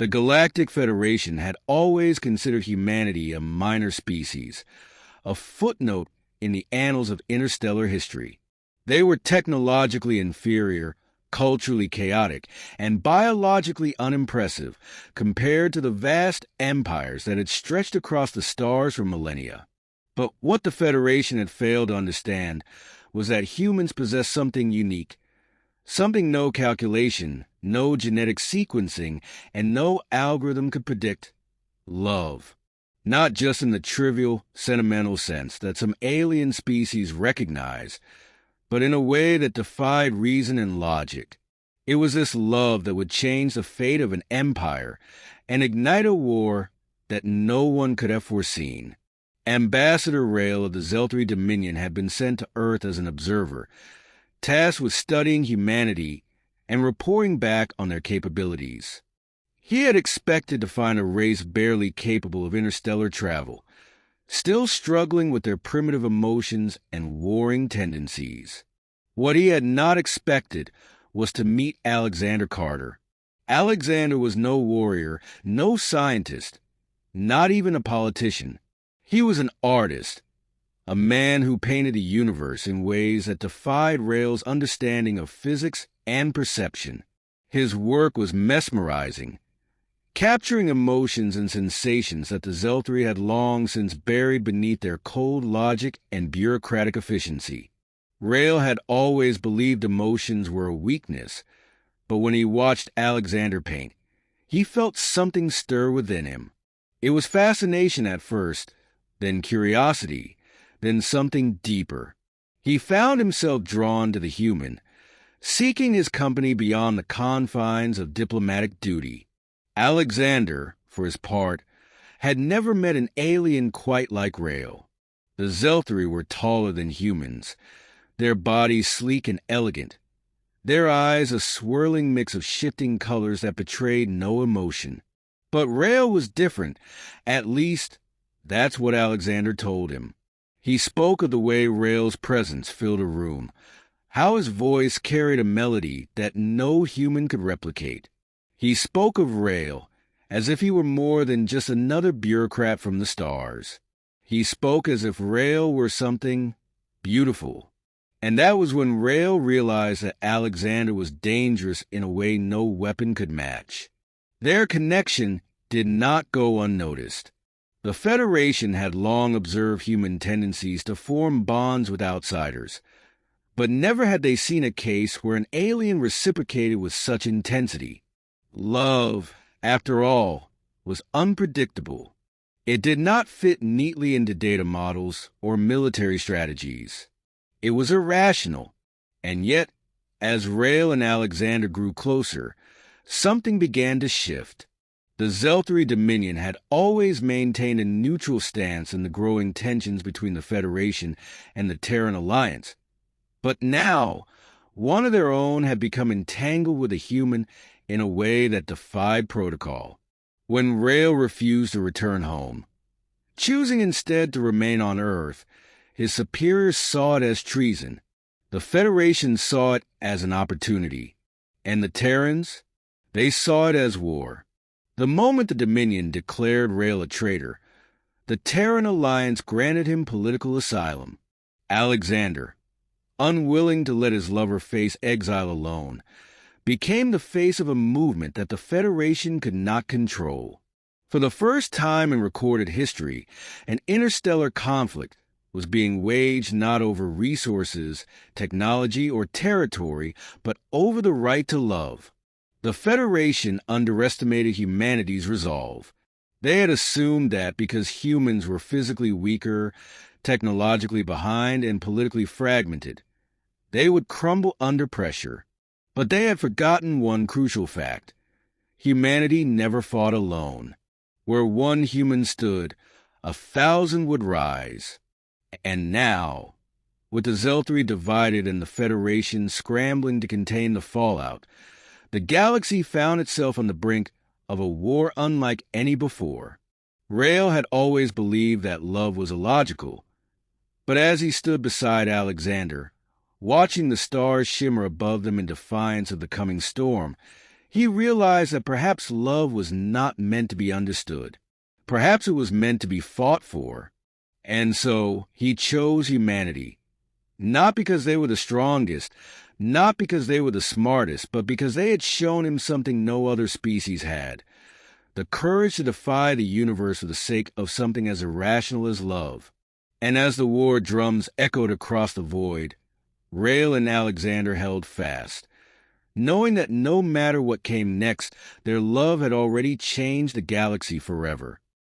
The Galactic Federation had always considered humanity a minor species, a footnote in the annals of interstellar history. They were technologically inferior, culturally chaotic, and biologically unimpressive compared to the vast empires that had stretched across the stars for millennia. But what the Federation had failed to understand was that humans possess something unique, something no calculation, no genetic sequencing, and no algorithm could predict: love. Not just in the trivial, sentimental sense that some alien species recognize, but in a way that defied reason and logic. It was this love that would change the fate of an empire and ignite a war that no one could have foreseen. Ambassador Rail of the Zeltri Dominion had been sent to Earth as an observer, tasked with studying humanity and reporting back on their capabilities. He had expected to find a race barely capable of interstellar travel, still struggling with their primitive emotions and warring tendencies. What he had not expected was to meet Alexander Carter. Alexander was no warrior, no scientist, not even a politician. He was an artist, a man who painted the universe in ways that defied Rail's understanding of physics and perception. His work was mesmerizing, capturing emotions and sensations that the Zeltri had long since buried beneath their cold logic and bureaucratic efficiency. Rail had always believed emotions were a weakness, but when he watched Alexander paint, he felt something stir within him. It was fascination at first, then curiosity, then something deeper. He found himself drawn to the human, seeking his company beyond the confines of diplomatic duty. Alexander, for his part, had never met an alien quite like Rail. The Zeltri were taller than humans, their bodies sleek and elegant, their eyes a swirling mix of shifting colors that betrayed no emotion. But Rail was different, at least that's what Alexander told him. He spoke of the way Rail's presence filled a room, how his voice carried a melody that no human could replicate. He spoke of Rail as if he were more than just another bureaucrat from the stars. He spoke as if Rail were something beautiful. And that was when Rail realized that Alexander was dangerous in a way no weapon could match. Their connection did not go unnoticed. The Federation had long observed human tendencies to form bonds with outsiders, but never had they seen a case where an alien reciprocated with such intensity. Love, after all, was unpredictable. It did not fit neatly into data models or military strategies. It was irrational, and yet, as Rail and Alexander grew closer, something began to shift. The Zeltri Dominion had always maintained a neutral stance in the growing tensions between the Federation and the Terran Alliance. But now, one of their own had become entangled with a human in a way that defied protocol. When Rail refused to return home, choosing instead to remain on Earth, his superiors saw it as treason. The Federation saw it as an opportunity. And the Terrans? They saw it as war. The moment the Dominion declared Rail a traitor, the Terran Alliance granted him political asylum. Alexander, unwilling to let his lover face exile alone, became the face of a movement that the Federation could not control. For the first time in recorded history, an interstellar conflict was being waged not over resources, technology, or territory, but over the right to love. The Federation underestimated humanity's resolve. They had assumed that because humans were physically weaker, technologically behind, and politically fragmented, they would crumble under pressure. But they had forgotten one crucial fact. Humanity never fought alone. Where one human stood, 1,000 would rise. And now, with the Zeltri divided and the Federation scrambling to contain the fallout, the galaxy found itself on the brink of a war unlike any before. Rail had always believed that love was illogical, but as he stood beside Alexander, watching the stars shimmer above them in defiance of the coming storm, He realized that perhaps love was not meant to be understood. Perhaps it was meant to be fought for. And so he chose humanity. Not because they were the strongest, not because they were the smartest, but because they had shown him something no other species had. The courage to defy the universe for the sake of something as irrational as love. And as the war drums echoed across the void, Rael and Alexander held fast, knowing that no matter what came next, their love had already changed the galaxy forever.